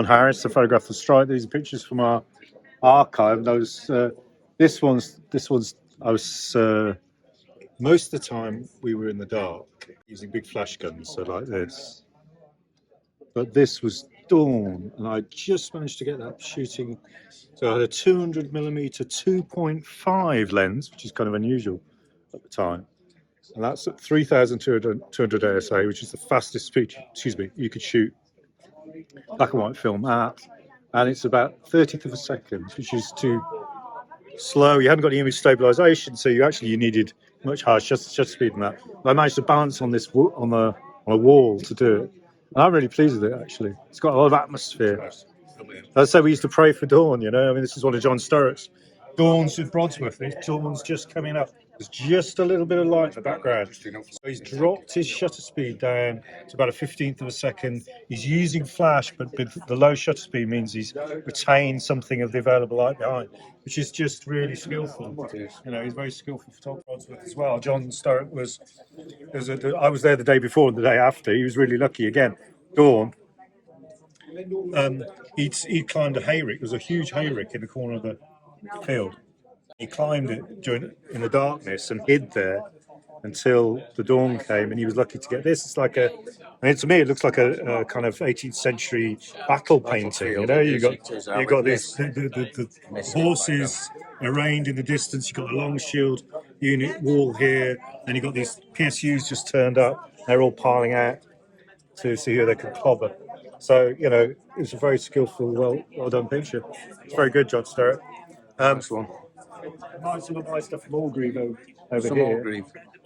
John Harris, the photograph of strike. These are pictures from our archive. This one's. I was most of the time we were in the dark using big flash guns, so like this. But this was dawn, and I just managed to get that shooting. So I had a 200mm 2.5 lens, which is kind of unusual at the time, and that's at 3,200 ASA, which is the fastest speed. You could shoot black and white film at, and it's about 30th of a second, which is too slow. You hadn't got any image stabilization, so you needed much higher shutter speed than that. But I managed to balance on this on a wall to do it, and I'm really pleased with it. Actually, it's got a lot of atmosphere. As I say, we used to pray for dawn. I mean, this is one of John Sturrock's dawns with Brodsworth. Dawn's just coming up. There's just a little bit of light in the background. So he's dropped his shutter speed down to about a 15th of a second. He's using flash, but the low shutter speed means he's retained something of the available light behind, which is just really skillful. He's a very skillful photographer as well. John Sturrock I was there the day before and the day after. He was really lucky again. Dawn. He climbed a hayrick. There was a huge hayrick in the corner of the field. He climbed it in the darkness and hid there until the dawn came, and he was lucky to get this. It's like to me, it looks like a kind of 18th century battle painting. You got these the horses arraigned in the distance. You got the long shield unit wall here, and you got these PSUs just turned up. They're all piling out to see who they can clobber. So it's a very skillful, well done picture. It's very good, John Sturrock. Next one. Some of my stuff from Orgreave over here. Orgreave.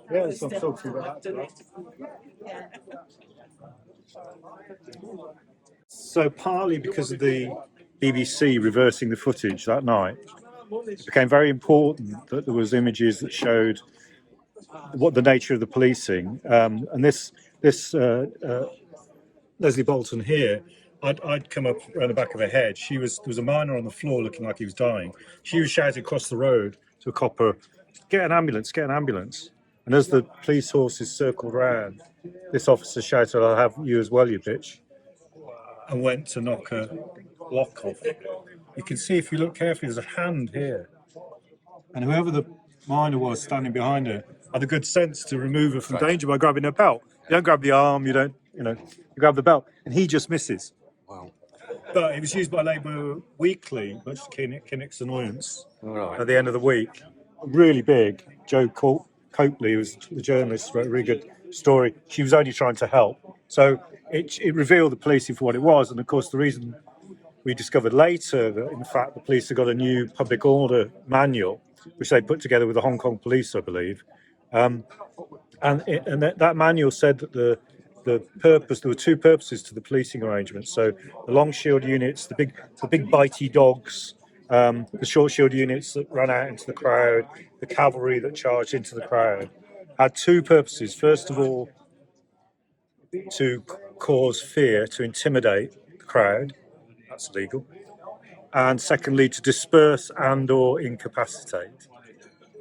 Yeah, so I'm talking about that. So partly because of the BBC reversing the footage that night, it became very important that there was images that showed what the nature of the policing. And this Leslie Bolton here, I'd come up around the back of her head. There was a miner on the floor looking like he was dying. She was shouting across the road to a copper, get an ambulance. And as the police horses circled round, this officer shouted, I'll have you as well, you bitch, and went to knock her block off. You can see, if you look carefully, there's a hand here. And whoever the miner was standing behind her had the good sense to remove her from danger by grabbing her belt. You don't grab the arm, you grab the belt. And he just misses. Wow. But it was used by Labour Weekly, much to Kinnock's annoyance, Right. at the end of the week. Really big. Joe Copley, who was the journalist, wrote a really good story. She was only trying to help. So it revealed the policing for what it was. And of course, the reason we discovered later that, in fact, the police had got a new public order manual, which they put together with the Hong Kong police, I believe. And that manual said that there were two purposes to the policing arrangements. So the long shield units, the big bitey dogs, the short shield units that ran out into the crowd, the cavalry that charged into the crowd, had two purposes. First of all, to cause fear, to intimidate the crowd. That's legal. And secondly, to disperse and or incapacitate,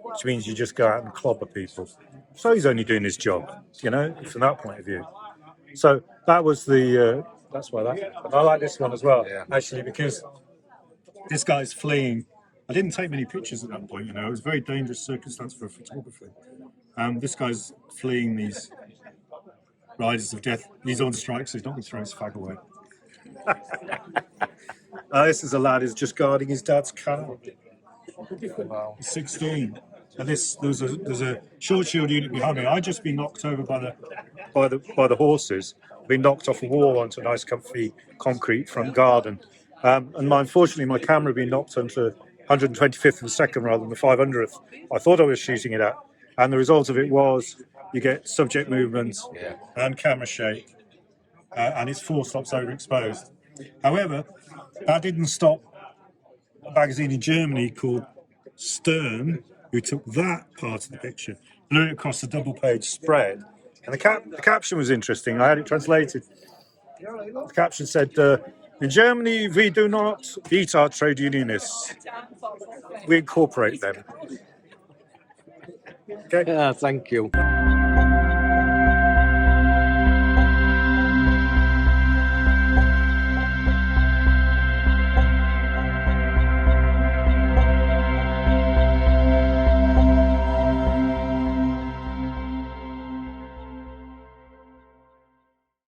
which means you just go out and clobber people. So he's only doing his job, from that point of view. So that was that's why that. I like this one as well, actually, because this guy's fleeing. I didn't take many pictures at that point, It was a very dangerous circumstance for a photographer. This guy's fleeing these riders of death. He's on strike, so he's not going to throw his fag away. This is a lad who's just guarding his dad's car. Wow. He's 16. And there's a short shield unit behind me. I'd just been knocked over by the horses. Been knocked off a wall onto a nice, comfy concrete front garden. And unfortunately, my camera had been knocked onto 125th of a second rather than the 500th. I thought I was shooting it at. And the result of it was you get subject movement and camera shake, and it's 4 stops overexposed. However, that didn't stop a magazine in Germany called Stern, who took that part of the picture, blew it across a double-page spread. And the caption was interesting. I had it translated. The caption said, in Germany, we do not beat our trade unionists. We incorporate them. Okay. Yeah, thank you.